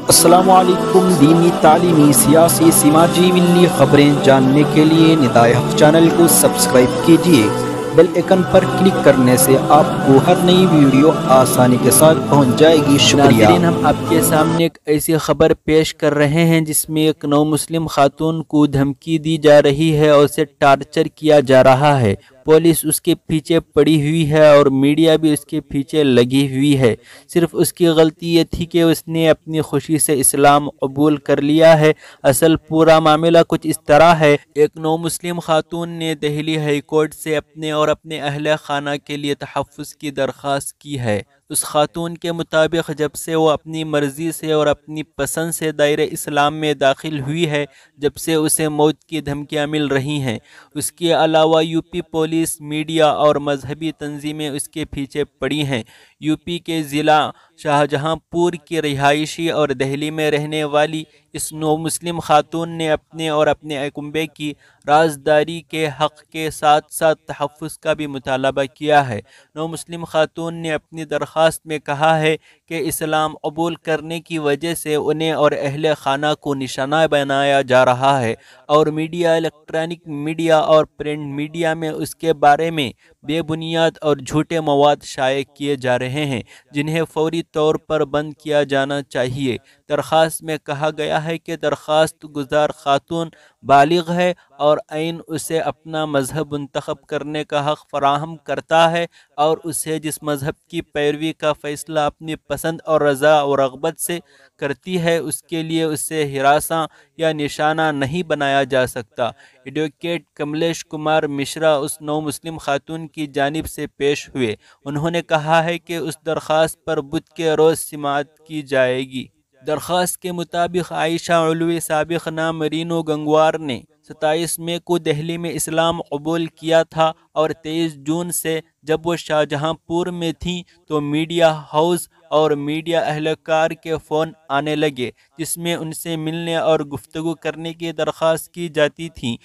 السلام علیکم۔ دینی، تعلیمی، سیاسی، سماجی، ملی خبریں جاننے کے لیے ندائے حق چینل کو سبسکرائب کیجیے۔ بیل آئیکن پر کلک کرنے سے آپ کو ہر نئی ویڈیو آسانی کے ساتھ پہنچ جائے گی۔ شکریہ۔ ناظرین، ہم آپ کے سامنے ایک ایسی خبر پیش کر رہے ہیں جس میں ایک نو مسلم خاتون کو دھمکی دی جا رہی ہے اور اسے ٹارچر کیا جا رہا ہے۔ پولیس اس کے پیچھے پڑی ہوئی ہے اور میڈیا بھی اس کے پیچھے لگی ہوئی ہے۔ صرف اس کی غلطی یہ تھی کہ اس نے اپنی خوشی سے اسلام قبول کر لیا ہے۔ اصل پورا معاملہ کچھ اس طرح ہے۔ ایک نو مسلم خاتون نے دہلی ہائی کورٹ سے اپنے اور اپنے اہل خانہ کے لیے تحفظ کی درخواست کی ہے۔ اس خاتون کے مطابق جب سے وہ اپنی مرضی سے اور اپنی پسند سے دائرہ اسلام میں داخل ہوئی ہے، جب سے اسے موت کی دھمکیاں مل رہی ہیں۔ اس کے علاوہ یو پی پولیس، میڈیا اور مذہبی تنظیمیں اس کے پیچھے پڑی ہیں۔ یو پی کے ضلع شاہجہاں پور کی رہائشی اور دہلی میں رہنے والی اس نو مسلم خاتون نے اپنے اور اپنے کنبے کی رازداری کے حق کے ساتھ ساتھ تحفظ کا بھی مطالبہ کیا ہے۔ نو مسلم خاتون نے اپنی درخواست میں کہا ہے کہ اسلام قبول کرنے کی وجہ سے انہیں اور اہل خانہ کو نشانہ بنایا جا رہا ہے اور میڈیا، الیکٹرانک میڈیا اور پرنٹ میڈیا میں اس کے بارے میں بے بنیاد اور جھوٹے مواد شائع کیے جا رہے ہیں، جنہیں فوری طور پر بند کیا جانا چاہیے۔ درخواست میں کہا گیا ہے کہ درخواست گزار خاتون بالغ ہے اور آئین اسے اپنا مذہب منتخب کرنے کا حق فراہم کرتا ہے اور اسے جس مذہب کی پیروی کا فیصلہ اپنی پسند اور رضا و رغبت سے کرتی ہے، اس کے لیے اسے ہراساں یا نشانہ نہیں بنایا جا سکتا۔ ایڈوکیٹ کملیش کمار مشرا اس نو مسلم خاتون کی جانب سے پیش ہوئے۔ انہوں نے کہا ہے کہ اس درخواست پر بدھ کے روز سماعت کی جائے گی۔ درخواست کے مطابق عائشہ علوی سابق نام رینو گنگوار نے 27 مئی کو دہلی میں اسلام قبول کیا تھا اور 23 جون سے جب وہ شاہجہاں پور میں تھیں تو میڈیا ہاؤس اور میڈیا اہلکار کے فون آنے لگے جس میں ان سے ملنے اور گفتگو کرنے کی درخواست کی جاتی تھی،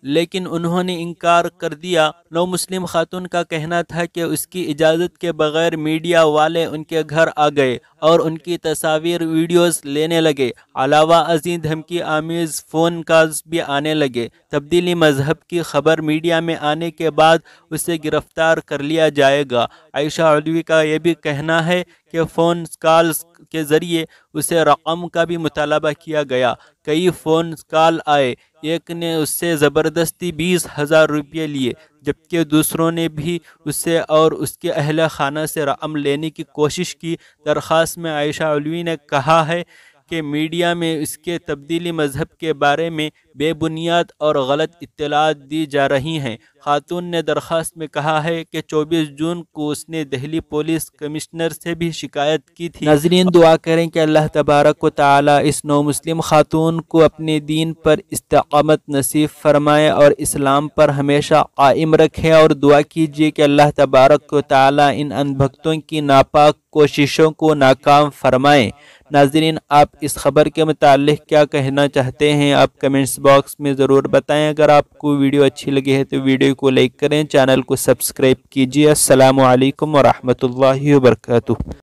لیکن انہوں نے انکار کر دیا۔ نو مسلم خاتون کا کہنا تھا کہ اس کی اجازت کے بغیر میڈیا والے ان کے گھر آ گئے اور ان کی تصاویر، ویڈیوز لینے لگے۔ علاوہ ازیں دھمکی آمیز فون کالز بھی آنے لگے۔ تبدیلی مذہب کی خبر میڈیا میں آنے کے بعد اسے گرفتار کر لیا جائے گا۔ عائشہ علوی کا یہ بھی کہنا ہے کہ فون کالز کے ذریعے اسے رقم کا بھی مطالبہ کیا گیا۔ کئی فون کال آئے، ایک نے اس سے زبردستی 20,000 روپے لیے، جبکہ دوسروں نے بھی اس سے اور اس کے اہل خانہ سے رقم لینے کی کوشش کی۔ درخواست میں عائشہ علوی نے کہا ہے کہ میڈیا میں اس کے تبدیلی مذہب کے بارے میں بے بنیاد اور غلط اطلاعات دی جا رہی ہیں۔ خاتون نے درخواست میں کہا ہے کہ 24 جون کو اس نے دہلی پولیس کمشنر سے بھی شکایت کی تھی۔ ناظرین، دعا کریں کہ اللہ تبارک و تعالی اس نو مسلم خاتون کو اپنے دین پر استقامت نصیب فرمائے اور اسلام پر ہمیشہ قائم رکھے، اور دعا کیجیے کہ اللہ تبارک و تعالی ان انبھگتوں کی ناپاک کوششوں کو ناکام فرمائے۔ ناظرین، آپ اس خبر کے متعلق کیا کہنا چاہتے ہیں؟ آپ کمنٹس باکس میں ضرور بتائیں۔ اگر آپ کو ویڈیو اچھی لگی ہے تو ویڈیو کو لائک کریں، چینل کو سبسکرائب کیجیے۔ السلام علیکم ورحمۃ اللہ وبرکاتہ۔